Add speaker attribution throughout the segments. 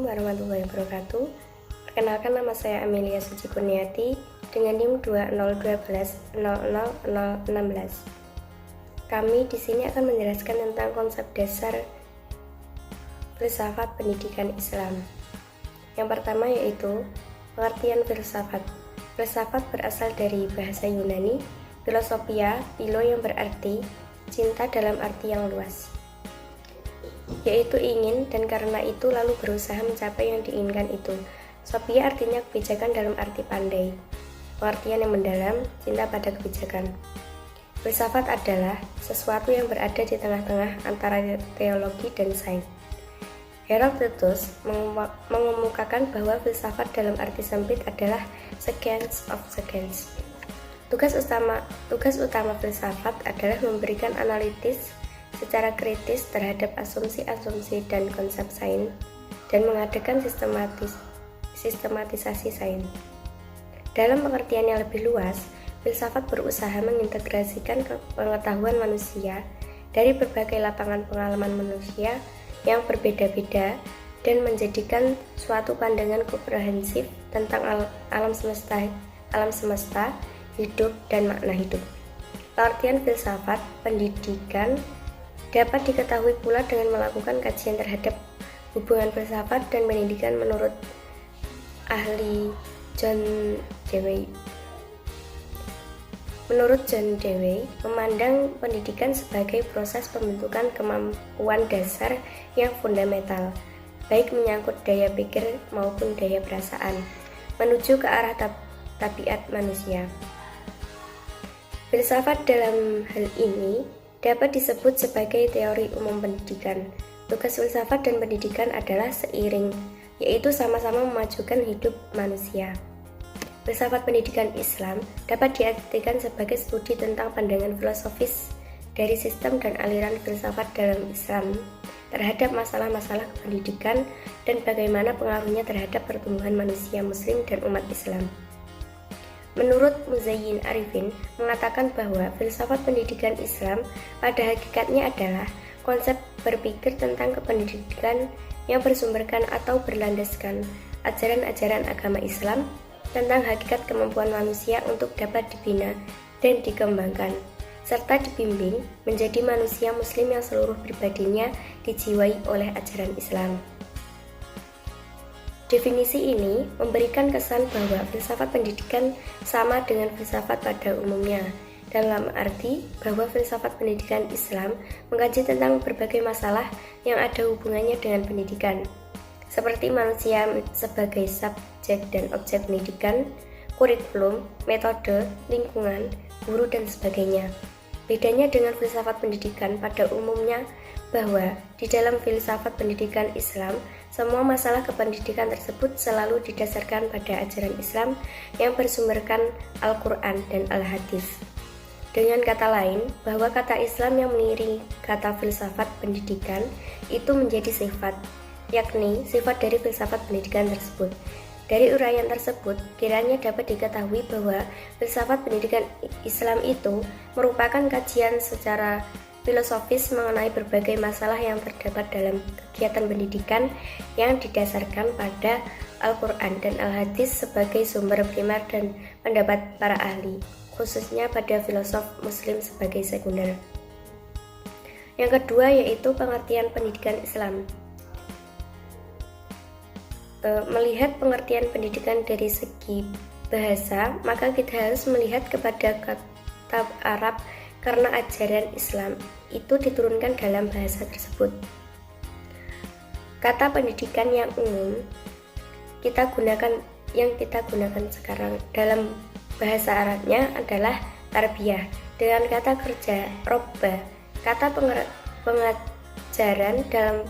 Speaker 1: warahmatullahi wabarakatuh. Perkenalkan, nama saya Amelia Suci Kurniati dengan NIM 2012000016. Kami di sini akan menjelaskan tentang konsep dasar filsafat pendidikan Islam. Yang pertama yaitu pengertian filsafat. Filsafat berasal dari bahasa Yunani philosophia, philo yang berarti cinta dalam arti yang luas, yaitu ingin, dan karena itu lalu berusaha mencapai yang diinginkan itu. Sophia artinya kebijakan dalam arti pandai, pengertian yang mendalam, cinta pada kebijakan. Filsafat adalah sesuatu yang berada di tengah-tengah antara teologi dan sains. Herodotus mengemukakan bahwa filsafat dalam arti sempit adalah science of science. Tugas utama filsafat adalah memberikan analitis secara kritis terhadap asumsi-asumsi dan konsep sains dan mengadakan sistematisasi sains. Dalam pengertian yang lebih luas, filsafat berusaha mengintegrasikan pengetahuan manusia dari berbagai lapangan pengalaman manusia yang berbeda-beda dan menjadikan suatu pandangan komprehensif tentang alam semesta, hidup, dan makna hidup. Pengertian filsafat pendidikan dapat diketahui pula dengan melakukan kajian terhadap hubungan filsafat dan pendidikan menurut ahli John Dewey. Menurut John Dewey, memandang pendidikan sebagai proses pembentukan kemampuan dasar yang fundamental, baik menyangkut daya pikir maupun daya perasaan, menuju ke arah tabiat manusia. Filsafat dalam hal ini dapat disebut sebagai teori umum pendidikan. Tugas filsafat dan pendidikan adalah seiring, yaitu sama-sama memajukan hidup manusia. Filsafat pendidikan Islam dapat diartikan sebagai studi tentang pandangan filosofis dari sistem dan aliran filsafat dalam Islam terhadap masalah-masalah pendidikan dan bagaimana pengaruhnya terhadap pertumbuhan manusia Muslim dan umat Islam. Menurut Muzayyin Arifin mengatakan bahwa filsafat pendidikan Islam pada hakikatnya adalah konsep berpikir tentang kependidikan yang bersumberkan atau berlandaskan ajaran-ajaran agama Islam tentang hakikat kemampuan manusia untuk dapat dibina dan dikembangkan, serta dibimbing menjadi manusia Muslim yang seluruh pribadinya dijiwai oleh ajaran Islam. Definisi ini memberikan kesan bahwa filsafat pendidikan sama dengan filsafat pada umumnya, dalam arti bahwa filsafat pendidikan Islam mengkaji tentang berbagai masalah yang ada hubungannya dengan pendidikan, seperti manusia sebagai subjek dan objek pendidikan, kurikulum, metode, lingkungan, guru, dan sebagainya. Bedanya dengan filsafat pendidikan pada umumnya bahwa di dalam filsafat pendidikan Islam, semua masalah kependidikan tersebut selalu didasarkan pada ajaran Islam yang bersumberkan Al-Quran dan Al-Hadis. Dengan kata lain, bahwa kata Islam yang mengiringi kata filsafat pendidikan itu menjadi sifat, yakni sifat dari filsafat pendidikan tersebut. Dari uraian tersebut, kiranya dapat diketahui bahwa filsafat pendidikan Islam itu merupakan kajian secara filosofis mengenai berbagai masalah yang terdapat dalam kegiatan pendidikan yang didasarkan pada Al-Quran dan Al-Hadis sebagai sumber primer dan pendapat para ahli, khususnya pada filosof Muslim sebagai sekunder. Yang kedua yaitu pengertian pendidikan Islam. Melihat pengertian pendidikan dari segi bahasa, maka kita harus melihat kepada kata Arab karena ajaran Islam itu diturunkan dalam bahasa tersebut. Kata pendidikan yang umum kita gunakan sekarang dalam bahasa Arabnya adalah tarbiyah, dengan kata kerja robba. Kata pengajaran dalam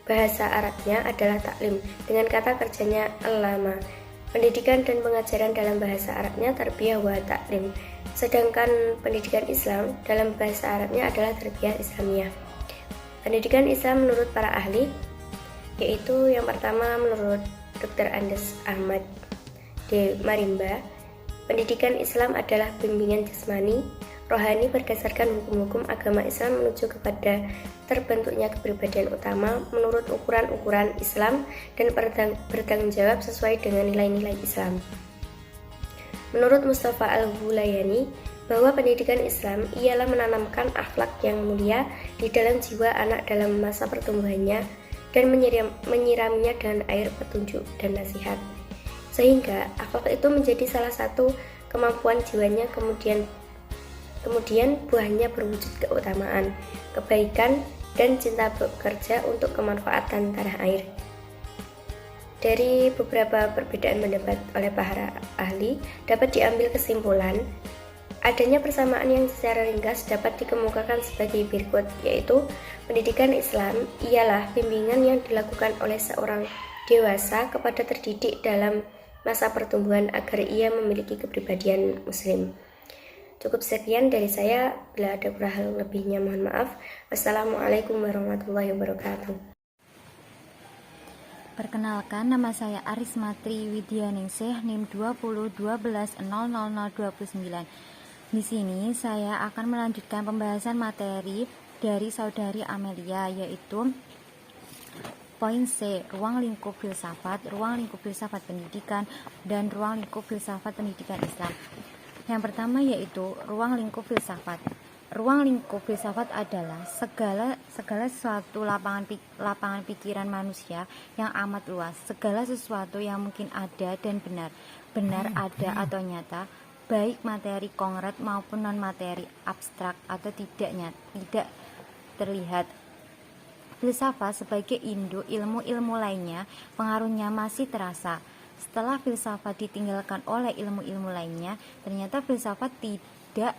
Speaker 1: bahasa Arabnya adalah taklim, dengan kata kerjanya al-lama. Pendidikan dan pengajaran dalam bahasa Arabnya tarbiyah wa taklim, sedangkan pendidikan Islam dalam bahasa Arabnya adalah tarbiyah Islamiyah. Pendidikan Islam menurut para ahli yaitu yang pertama menurut Dr. Andes Ahmad D. Marimba Pendidikan Islam adalah bimbingan jasmani, rohani berdasarkan hukum-hukum agama Islam menuju kepada terbentuknya kepribadian utama menurut ukuran-ukuran Islam dan bertanggung jawab sesuai dengan nilai-nilai Islam. Menurut Mustafa Al-Hulayani, bahwa pendidikan Islam ialah menanamkan akhlak yang mulia di dalam jiwa anak dalam masa pertumbuhannya dan menyiraminya dengan air petunjuk dan nasihat. Sehingga akhlak itu menjadi salah satu kemampuan jiwanya, kemudian buahnya berwujud keutamaan, kebaikan, dan cinta bekerja untuk kemanfaatan tanah air. Dari beberapa perbedaan pendapat oleh para ahli dapat diambil kesimpulan adanya persamaan yang secara ringkas dapat dikemukakan sebagai berikut, yaitu pendidikan Islam ialah bimbingan yang dilakukan oleh seorang dewasa kepada terdidik dalam masa pertumbuhan agar ia memiliki kepribadian muslim. Cukup sekian dari saya, bila ada kurang lebihnya mohon maaf. Wassalamualaikum warahmatullahi wabarakatuh.
Speaker 2: Perkenalkan, nama saya Arismatri Widyaningsih, NIM 2012110029. Di sini saya akan melanjutkan pembahasan materi dari saudari Amelia, yaitu poin C, ruang lingkup filsafat, ruang lingkup filsafat pendidikan, dan ruang lingkup filsafat pendidikan Islam. Yang pertama yaitu ruang lingkup filsafat. Ruang lingkup filsafat adalah segala sesuatu lapangan pikiran manusia yang amat luas, segala sesuatu yang mungkin ada dan benar ada atau nyata, baik materi konkret maupun non materi abstrak atau tidak terlihat. Filsafat sebagai induk ilmu-ilmu lainnya, pengaruhnya masih terasa. Setelah filsafat ditinggalkan oleh ilmu-ilmu lainnya, ternyata filsafat tidak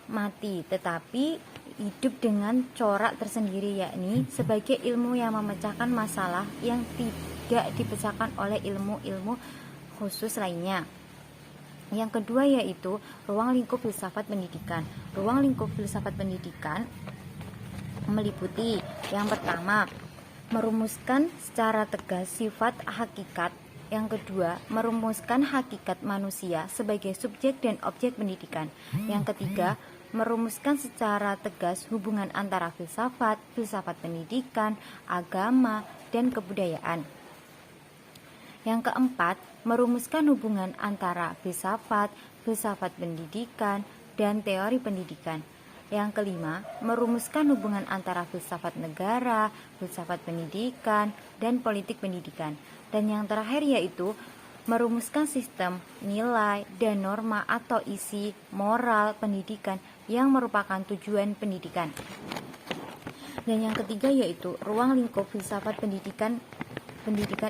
Speaker 2: mati, tetapi hidup dengan corak tersendiri, yakni sebagai ilmu yang memecahkan masalah yang tidak dipecahkan oleh ilmu-ilmu khusus lainnya. Yang kedua yaitu ruang lingkup filsafat pendidikan. Ruang lingkup filsafat pendidikan meliputi yang pertama, merumuskan secara tegas sifat hakikat. Yang kedua, merumuskan hakikat manusia sebagai subjek dan objek pendidikan. Yang ketiga, merumuskan secara tegas hubungan antara filsafat pendidikan, agama, dan kebudayaan. Yang keempat, merumuskan hubungan antara filsafat pendidikan, dan teori pendidikan. Yang kelima, merumuskan hubungan antara filsafat negara, filsafat pendidikan, dan politik pendidikan. Dan yang terakhir yaitu merumuskan sistem nilai dan norma atau isi moral pendidikan yang merupakan tujuan pendidikan. Dan yang ketiga yaitu ruang lingkup filsafat pendidikan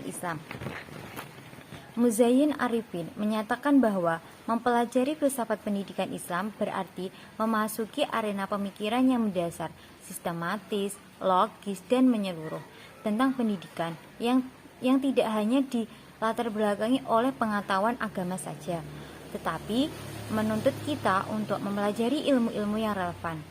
Speaker 2: Islam. Muzayyin Arifin menyatakan bahwa mempelajari filsafat pendidikan Islam berarti memasuki arena pemikiran yang mendasar, sistematis, logis, dan menyeluruh tentang pendidikan yang tidak hanya dilatar belakangi oleh pengetahuan agama saja, tetapi menuntut kita untuk mempelajari ilmu-ilmu yang relevan.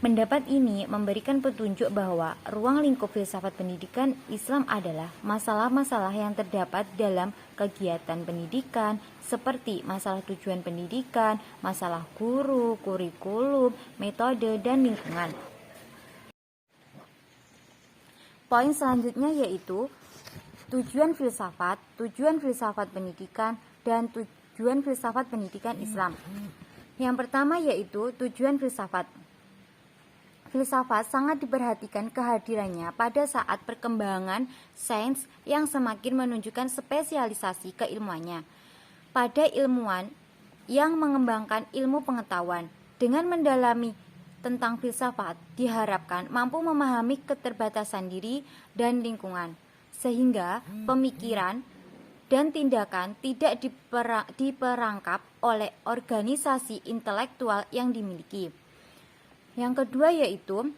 Speaker 2: Pendapat ini memberikan petunjuk bahwa ruang lingkup filsafat pendidikan Islam adalah masalah-masalah yang terdapat dalam kegiatan pendidikan seperti masalah tujuan pendidikan, masalah guru, kurikulum, metode, dan lingkungan. Poin selanjutnya yaitu tujuan filsafat pendidikan, dan tujuan filsafat pendidikan Islam. Yang pertama yaitu tujuan filsafat. Filsafat sangat diperhatikan kehadirannya pada saat perkembangan sains yang semakin menunjukkan spesialisasi keilmuannya pada ilmuwan yang mengembangkan ilmu pengetahuan. Dengan mendalami tentang filsafat diharapkan mampu memahami keterbatasan diri dan lingkungan, sehingga pemikiran dan tindakan tidak diperangkap oleh organisasi intelektual yang dimiliki. Yang kedua yaitu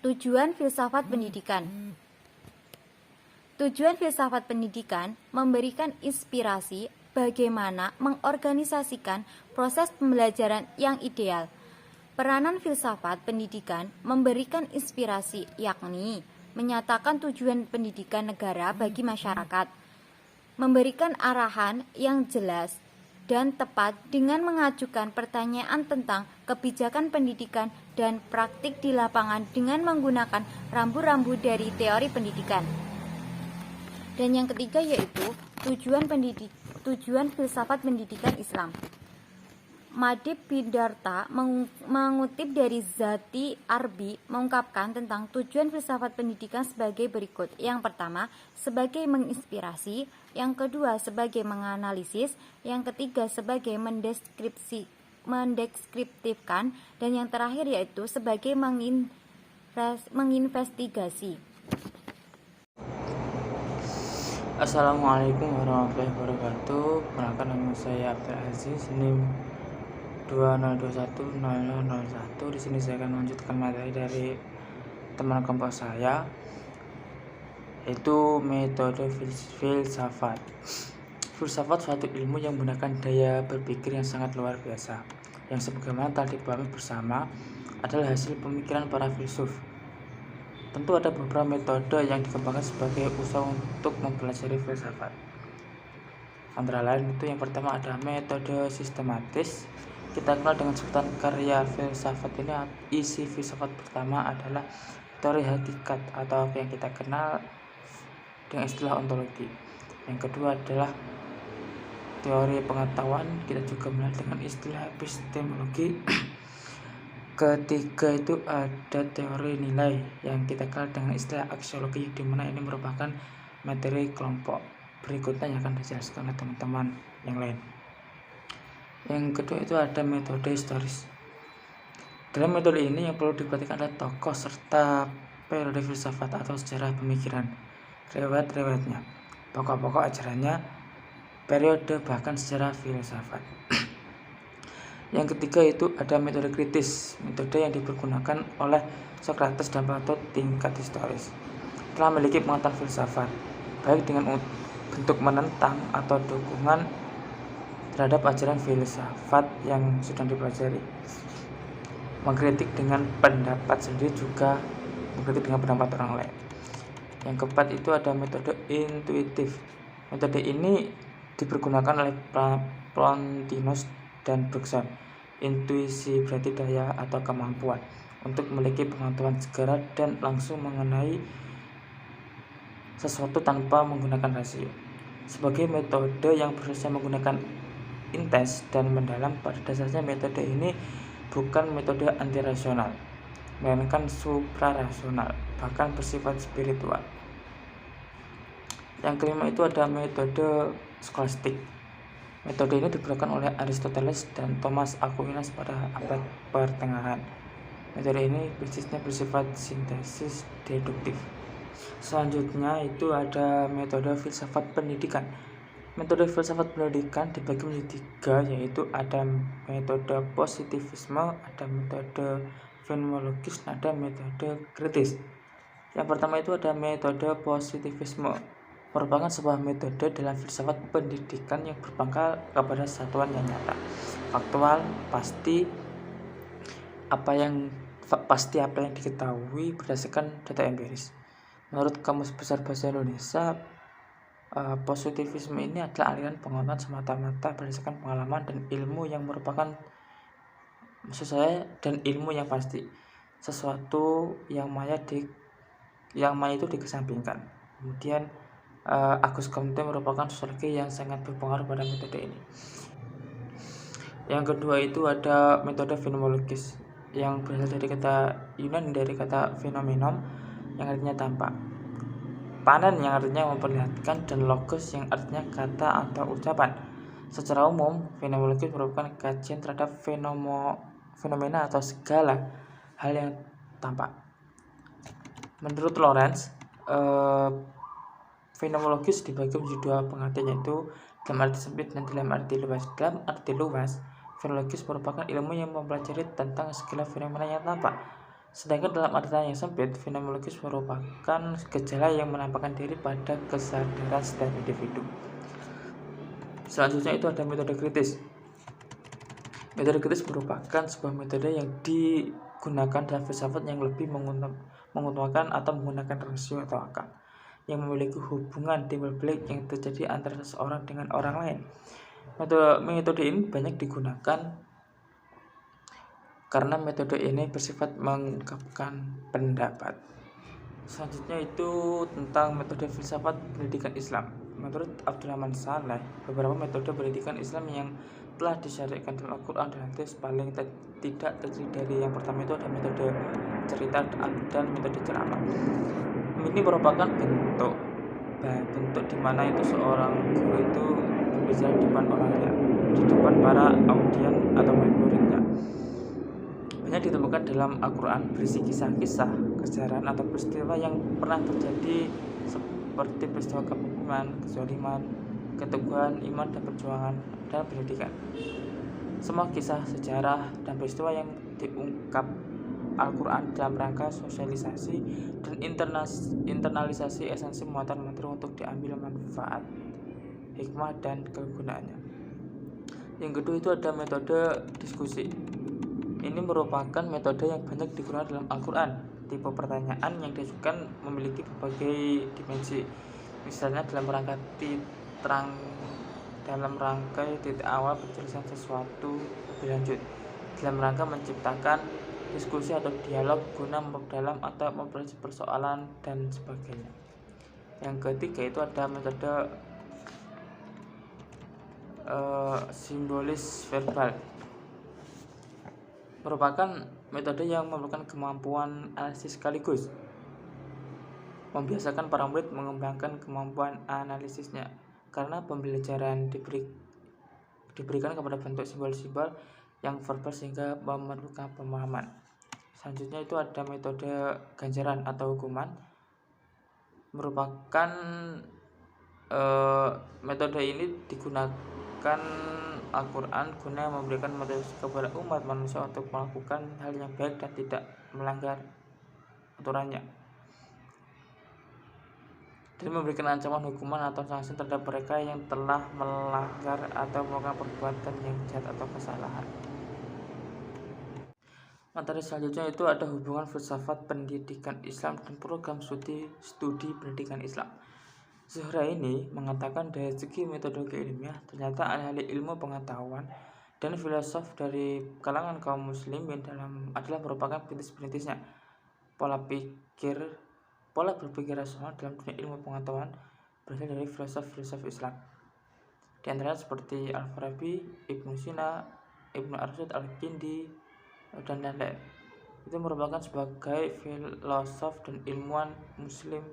Speaker 2: tujuan filsafat pendidikan. Tujuan filsafat pendidikan memberikan inspirasi bagaimana mengorganisasikan proses pembelajaran yang ideal. Peranan filsafat pendidikan memberikan inspirasi, yakni menyatakan tujuan pendidikan negara bagi masyarakat. memberikan arahan yang jelas dan tepat dengan mengajukan pertanyaan tentang kebijakan pendidikan dan praktik di lapangan dengan menggunakan rambu-rambu dari teori pendidikan. Dan yang ketiga yaitu tujuan filsafat pendidikan Islam. Madib Bidarta mengutip dari Zati Arbi mengungkapkan tentang tujuan filsafat pendidikan sebagai berikut. Yang pertama, sebagai menginspirasi. Yang kedua, sebagai menganalisis. Yang ketiga, sebagai mendeskriptifkan. Dan yang terakhir yaitu sebagai menginvestigasi.
Speaker 3: Assalamualaikum warahmatullahi wabarakatuh. Perkenalkan, nama saya Abdul Aziz, NIM 20210001. Di sini saya akan melanjutkan materi dari teman kelompok saya, yaitu metode filsafat. Filsafat suatu ilmu yang menggunakan daya berpikir yang sangat luar biasa, yang sebagaimana telah dipahami bersama adalah hasil pemikiran para filsuf. Tentu ada beberapa metode yang dikembangkan sebagai usaha untuk mempelajari filsafat. Antara lain itu yang pertama ada metode sistematis. Kita kenal dengan sebutan karya filsafat ini. Isi filsafat pertama adalah teori hakikat atau yang kita kenal dengan istilah ontologi. Yang kedua adalah teori pengetahuan, kita juga mengenal dengan istilah epistemologi. Ketiga itu ada teori nilai yang kita kenal dengan istilah aksiologi, di mana ini merupakan materi kelompok berikutnya yang akan dijelaskan oleh teman-teman yang lain. Yang kedua itu ada metode historis. Dalam metode ini yang perlu diperhatikan adalah tokoh serta periode filsafat atau sejarah pemikiran, riwayat-riwayatnya, pokok-pokok ajarannya, periode bahkan sejarah filsafat. Yang ketiga itu ada metode kritis, metode yang dipergunakan oleh Socrates dan Plato tingkat historis. Telah memiliki pengetahuan filsafat, baik dengan bentuk menentang atau dukungan terhadap ajaran filsafat yang sudah dipelajari. Mengkritik dengan pendapat sendiri, juga mengkritik dengan pendapat orang lain. Yang keempat itu ada metode intuitif. Metode ini dipergunakan oleh Plotinus dan Bergson. Intuisi berarti daya atau kemampuan untuk memiliki pengetahuan segera dan langsung mengenai sesuatu tanpa menggunakan rasio. Sebagai metode yang berusaha menggunakan intens dan mendalam, pada dasarnya metode ini bukan metode anti-rasional, melainkan suprarasional, bahkan bersifat spiritual. Yang kelima itu ada metode skolastik. Metode ini diberikan oleh Aristoteles dan Thomas Aquinas pada abad pertengahan. Metode ini bisnisnya bersifat sintesis deduktif. Selanjutnya itu ada metode filsafat pendidikan. Metode filsafat pendidikan dibagi menjadi tiga, yaitu ada metode positivisme, ada metode fenomenologis, ada metode kritis. Yang pertama itu ada metode positivisme, merupakan sebuah metode dalam filsafat pendidikan yang berpangkal kepada satuan yang nyata, faktual, pasti apa yang diketahui berdasarkan data empiris. Menurut Kamus Besar Bahasa Indonesia, positivisme ini adalah aliran pengetahuan semata-mata berdasarkan pengalaman dan ilmu yang merupakan dan ilmu yang pasti, sesuatu yang maya itu dikesampingkan. Kemudian Auguste Comte merupakan sosiologi yang sangat berpengaruh pada metode ini. Yang kedua itu ada metode fenomenologis yang berasal dari kata Yunani, dari kata phenomenon yang artinya tampak, panen yang artinya memperlihatkan, dan logos yang artinya kata atau ucapan. Secara umum, fenomenologi merupakan kajian terhadap fenomena atau segala hal yang tampak. Menurut Lawrence, fenomenologis dibagi menjadi dua pengertian, yaitu dalam arti sempit dan dalam arti luas. Dalam arti luas, fenomenologis merupakan ilmu yang mempelajari tentang segala fenomena yang tampak. Sedangkan dalam artian yang sempit, fenomenologis merupakan gejala yang menampakkan diri pada kesadaran setiap individu. Selanjutnya itu ada metode kritis. Metode kritis merupakan sebuah metode yang digunakan dalam filsafat yang lebih menguntungkan atau menggunakan rasio atau akal. yang memiliki hubungan timbal balik yang terjadi antara seseorang dengan orang lain. Metode ini banyak digunakan karena metode ini bersifat mengungkapkan pendapat. Selanjutnya itu tentang metode filsafat pendidikan Islam. Menurut Abdurrahman Saleh, beberapa metode pendidikan Islam yang telah disyariatkan dalam Al-Quran dan hadis paling tidak terdiri dari yang pertama itu ada metode cerita dan metode ceramah. Ini merupakan bentuk di mana itu seorang guru itu berbicara di depan orangnya, di depan para audien atau murid-muridnya. Banyak ditemukan dalam Al-Quran berisi kisah-kisah kesejarah atau peristiwa yang pernah terjadi seperti peristiwa kepemimpinan, kezaliman, keteguhan, iman dan perjuangan dan pendidikan. Semua kisah sejarah dan peristiwa yang diungkap Al-Quran dalam rangka sosialisasi dan internalisasi esensi muatan materi untuk diambil manfaat, hikmah dan kegunaannya. Yang kedua itu ada metode diskusi. Ini merupakan metode yang banyak digunakan dalam Al-Quran. Tipe pertanyaan yang diajukan memiliki berbagai dimensi. Misalnya dalam rangkai titik awal penjelasan sesuatu lebih lanjut, dalam rangka menciptakan diskusi atau dialog guna memperdalam atau mempelajari persoalan dan sebagainya. Yang ketiga itu ada metode simbolis verbal. Merupakan metode yang memerlukan kemampuan analisis sekaligus membiasakan para murid mengembangkan kemampuan analisisnya, karena pembelajaran diberikan kepada bentuk simbol-simbol yang verbal sehingga memerlukan pemahaman. Selanjutnya itu ada metode ganjaran atau hukuman. Merupakan metode ini digunakan Al-Quran guna memberikan motivasi kepada umat manusia untuk melakukan hal yang baik dan tidak melanggar aturannya, dan memberikan ancaman hukuman atau sanksi terhadap mereka yang telah melanggar atau melakukan perbuatan yang jahat atau kesalahan. Materi selanjutnya itu ada hubungan filsafat pendidikan Islam dan program studi pendidikan Islam. Zuhraini mengatakan dari segi metodologi ilmiah, ternyata ahli ilmu pengetahuan dan filosof dari kalangan kaum muslimin adalah merupakan perintis-perintisnya. Pola berpikir rasional dalam dunia ilmu pengetahuan berasal dari filosof Islam. Di antaranya seperti Al-Farabi, Ibnu Sina, Ibnu Arsyad Al-Kindi, dan lain-lain. Itu merupakan sebagai filosof dan ilmuwan muslim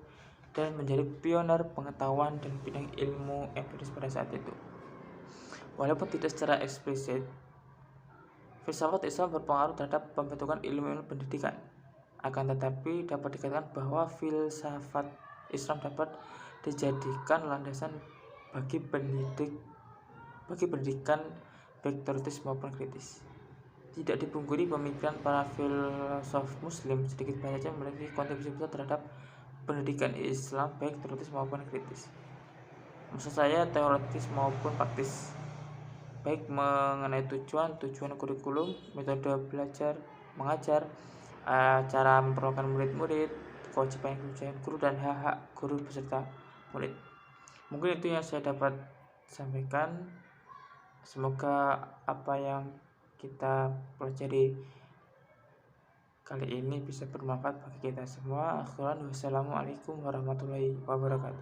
Speaker 3: dan menjadi pioner pengetahuan dan bidang ilmu empiris pada saat itu. Walaupun tidak secara eksplisit, filsafat Islam berpengaruh terhadap pembentukan ilmu pendidikan. Akan tetapi dapat dikatakan bahwa filsafat Islam dapat dijadikan landasan bagi pendidikan baik teoritis maupun kritis. Tidak dipungkiri pemikiran para filosof muslim sedikit banyaknya memiliki kontribusi besar terhadap pendidikan Islam baik teoritis maupun kritis. Maksud saya teoritis maupun praktis, baik mengenai tujuan kurikulum, metode belajar mengajar, cara memperlakukan murid-murid, kewajiban guru dan hak-hak guru beserta murid. Mungkin itu yang saya dapat sampaikan. Semoga apa yang kita pelajari kali ini bisa bermanfaat bagi kita semua. Akhirnya wassalamualaikum warahmatullahi wabarakatuh.